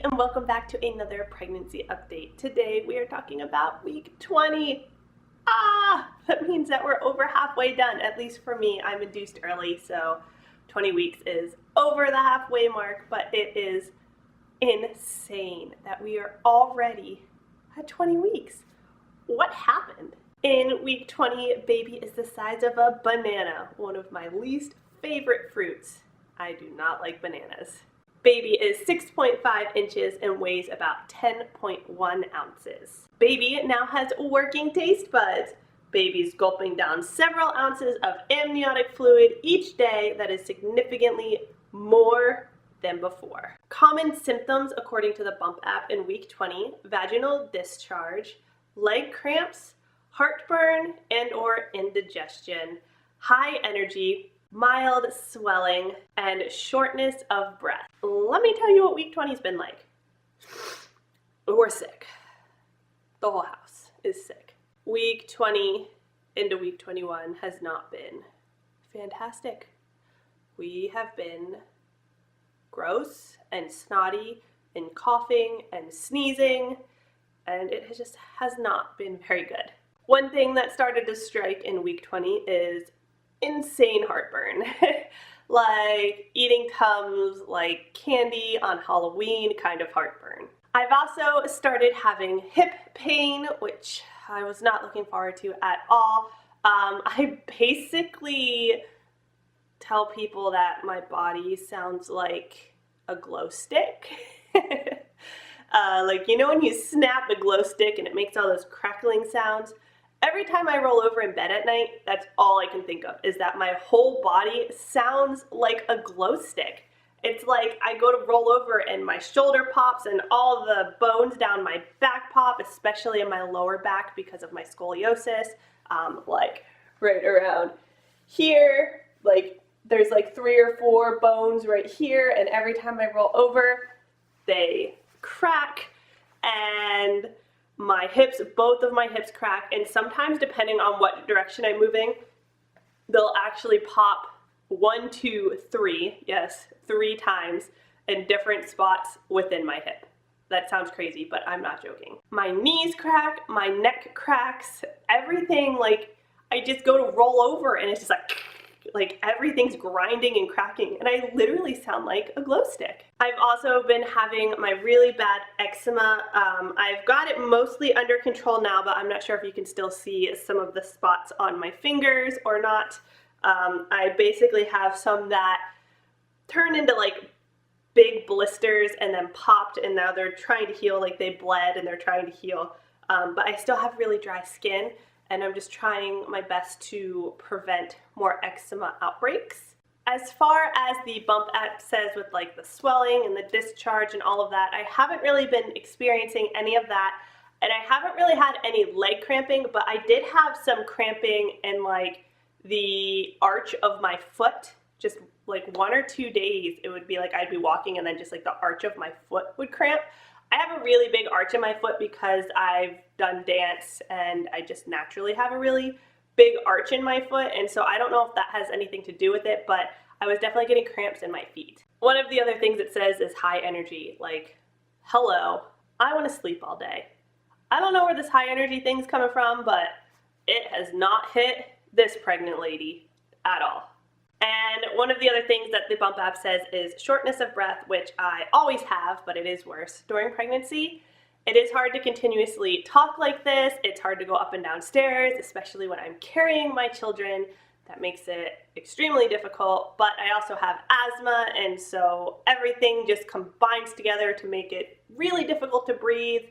everybody, and welcome back to another pregnancy update. Today we are talking about week 20. That means that we're over halfway done, at least for me. I'm induced early, so 20 weeks is over the halfway mark, but it is insane that we are already at 20 weeks. What happened? In week 20, baby is the size of a banana, one of my least favorite fruits. I do not like bananas. Baby is 6.5 inches and weighs about 10.1 ounces. Baby now has working taste buds. Baby's gulping down several ounces of amniotic fluid each day that is significantly more than before. Common symptoms according to the Bump app in week 20, vaginal discharge, leg cramps, heartburn and/or indigestion, high energy, mild swelling, and shortness of breath. Let me tell you what week 20's been like. We're sick. The whole house is sick. Week 20 into week 21 has not been fantastic. We have been gross and snotty and coughing and sneezing, and it just has not been very good. One thing that started to strike in week 20 is insane heartburn. Like eating Tums like candy on Halloween kind of heartburn. I've also started having hip pain, which I was not looking forward to at all. I basically tell people that my body sounds like a glow stick. Like, you know when you snap a glow stick and it makes all those crackling sounds? Every time I roll over in bed at night, that's all I can think of, is that my whole body sounds like a glow stick. It's like I go to roll over and my shoulder pops and all the bones down my back pop, especially in my lower back because of my scoliosis. Like right around here, like there's like 3 or 4 bones right here, and every time I roll over, they crack, and my hips, both of my hips crack, and sometimes depending on what direction I'm moving, they'll actually pop 1, 2, 3, yes, 3 times in different spots within my hip. That sounds crazy, but I'm not joking. My knees crack, my neck cracks, everything, like I just go to roll over and it's just like everything's grinding and cracking, and I literally sound like a glow stick. I've also been having my really bad eczema. I've got it mostly under control now, but I'm not sure if you can still see some of the spots on my fingers or not. I basically have some that turned into like big blisters and then popped, and now they're trying to heal, like they bled and they're trying to heal. But I still have really dry skin, and I'm just trying my best to prevent more eczema outbreaks. As far as the Bump app says with like the swelling and the discharge and all of that, I haven't really been experiencing any of that, and I haven't really had any leg cramping, but I did have some cramping in like the arch of my foot. Just like 1 or 2 days, it would be like I'd be walking and then just like the arch of my foot would cramp. I have a really big arch in my foot because I've done dance and I just naturally have a really big arch in my foot, and so I don't know if that has anything to do with it, but I was definitely getting cramps in my feet. One of the other things it says is high energy. Like, hello, I want to sleep all day. I don't know where this high energy thing's coming from, but it has not hit this pregnant lady at all. And one of the other things that the Bump app says is shortness of breath, which I always have, but it is worse during pregnancy. It is hard to continuously talk like this. It's hard to go up and down stairs, especially when I'm carrying my children. That makes it extremely difficult, but I also have asthma, and so everything just combines together to make it really difficult to breathe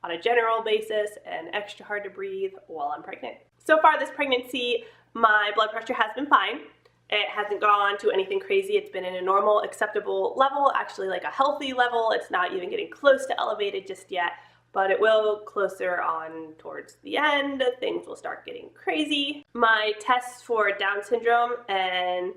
on a general basis and extra hard to breathe while I'm pregnant. So far this pregnancy, my blood pressure has been fine. It hasn't gone to anything crazy. It's been in a normal, acceptable level, actually like a healthy level. It's not even getting close to elevated just yet, but it will closer on towards the end. Things will start getting crazy. My tests for Down syndrome and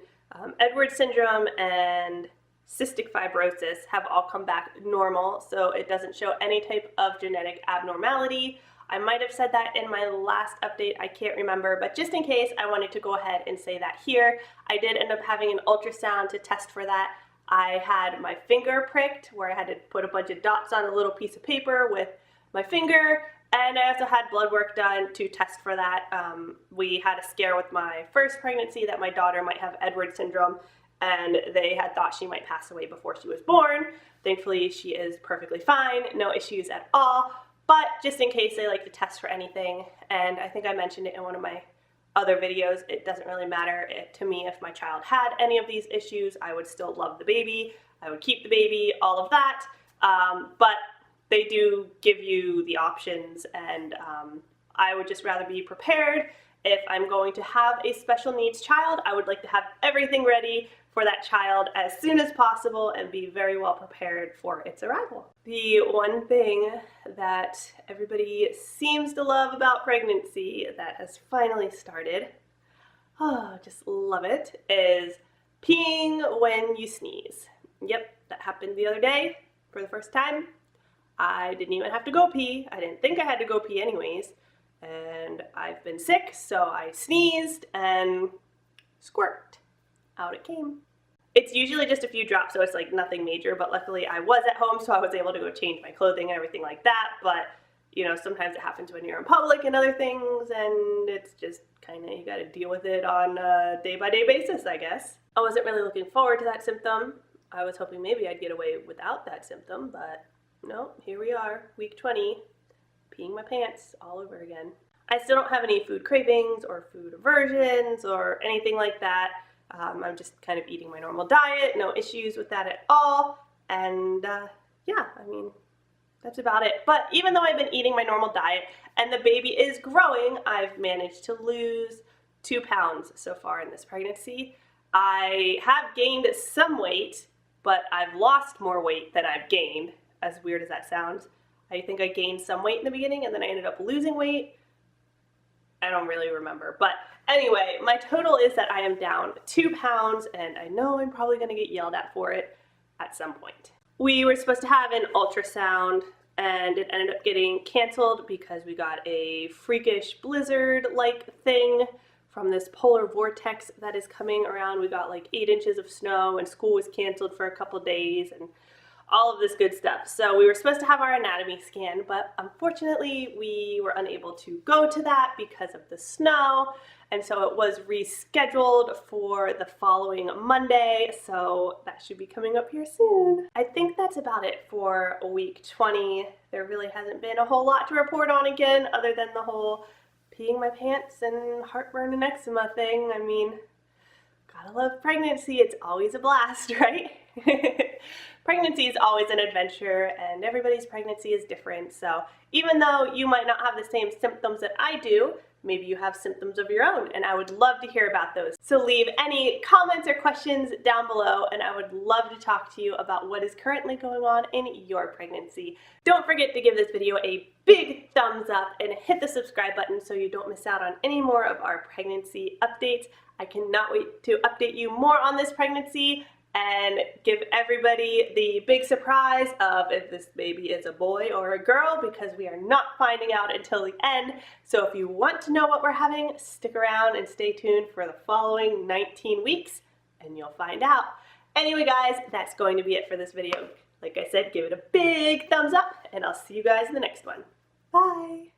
Edwards syndrome and cystic fibrosis have all come back normal, so it doesn't show any type of genetic abnormality. I might have said that in my last update, I can't remember, but just in case, I wanted to go ahead and say that here. I did end up having an ultrasound to test for that. I had my finger pricked where I had to put a bunch of dots on a little piece of paper with my finger, and I also had blood work done to test for that. We had a scare with my first pregnancy that my daughter might have Edwards syndrome, and they had thought she might pass away before she was born. Thankfully, she is perfectly fine, no issues at all, but just in case, they like to test for anything, and I think I mentioned it in one of my other videos, it doesn't really matter to me if my child had any of these issues. I would still love the baby, I would keep the baby, all of that, but they do give you the options, and I would just rather be prepared. If I'm going to have a special needs child, I would like to have everything ready for that child as soon as possible and be very well prepared for its arrival. The one thing that everybody seems to love about pregnancy that has finally started, oh, just love it, is peeing when you sneeze. Yep, that happened the other day for the first time. I didn't even have to go pee. I didn't think I had to go pee anyways. And I've been sick, so I sneezed and squirt. Out it came. It's usually just a few drops, so it's like nothing major, but luckily I was at home, so I was able to go change my clothing and everything like that. But, you know, sometimes it happens when you're in public and other things, and it's just kind of, you gotta deal with it on a day-by-day basis, I guess. I wasn't really looking forward to that symptom. I was hoping maybe I'd get away without that symptom, but no, here we are, week 20, peeing my pants all over again. I still don't have any food cravings or food aversions or anything like that. I'm just kind of eating my normal diet, no issues with that at all, and yeah, I mean, that's about it. But even though I've been eating my normal diet and the baby is growing, I've managed to lose 2 pounds so far in this pregnancy. I have gained some weight, but I've lost more weight than I've gained, as weird as that sounds. I think I gained some weight in the beginning and then I ended up losing weight. I don't really remember, but anyway, my total is that I am down 2 pounds, and I know I'm probably gonna get yelled at for it at some point. We were supposed to have an ultrasound, and it ended up getting canceled because we got a freakish blizzard-like thing from this polar vortex that is coming around. We got like 8 inches of snow, and school was canceled for a couple days, and all of this good stuff. So we were supposed to have our anatomy scan, but unfortunately we were unable to go to that because of the snow, and so it was rescheduled for the following Monday, so that should be coming up here soon. I think that's about it for week 20. There really hasn't been a whole lot to report on again, other than the whole peeing my pants and heartburn and eczema thing. I mean, gotta love pregnancy, it's always a blast, right? Pregnancy is always an adventure, and everybody's pregnancy is different, so even though you might not have the same symptoms that I do, maybe you have symptoms of your own, and I would love to hear about those. So leave any comments or questions down below, and I would love to talk to you about what is currently going on in your pregnancy. Don't forget to give this video a big thumbs up and hit the subscribe button so you don't miss out on any more of our pregnancy updates. I cannot wait to update you more on this pregnancy and give everybody the big surprise of if this baby is a boy or a girl, because we are not finding out until the end. So if you want to know what we're having, stick around and stay tuned for the following 19 weeks and you'll find out. Anyway guys, that's going to be it for this video. Like I said, give it a big thumbs up and I'll see you guys in the next one. Bye!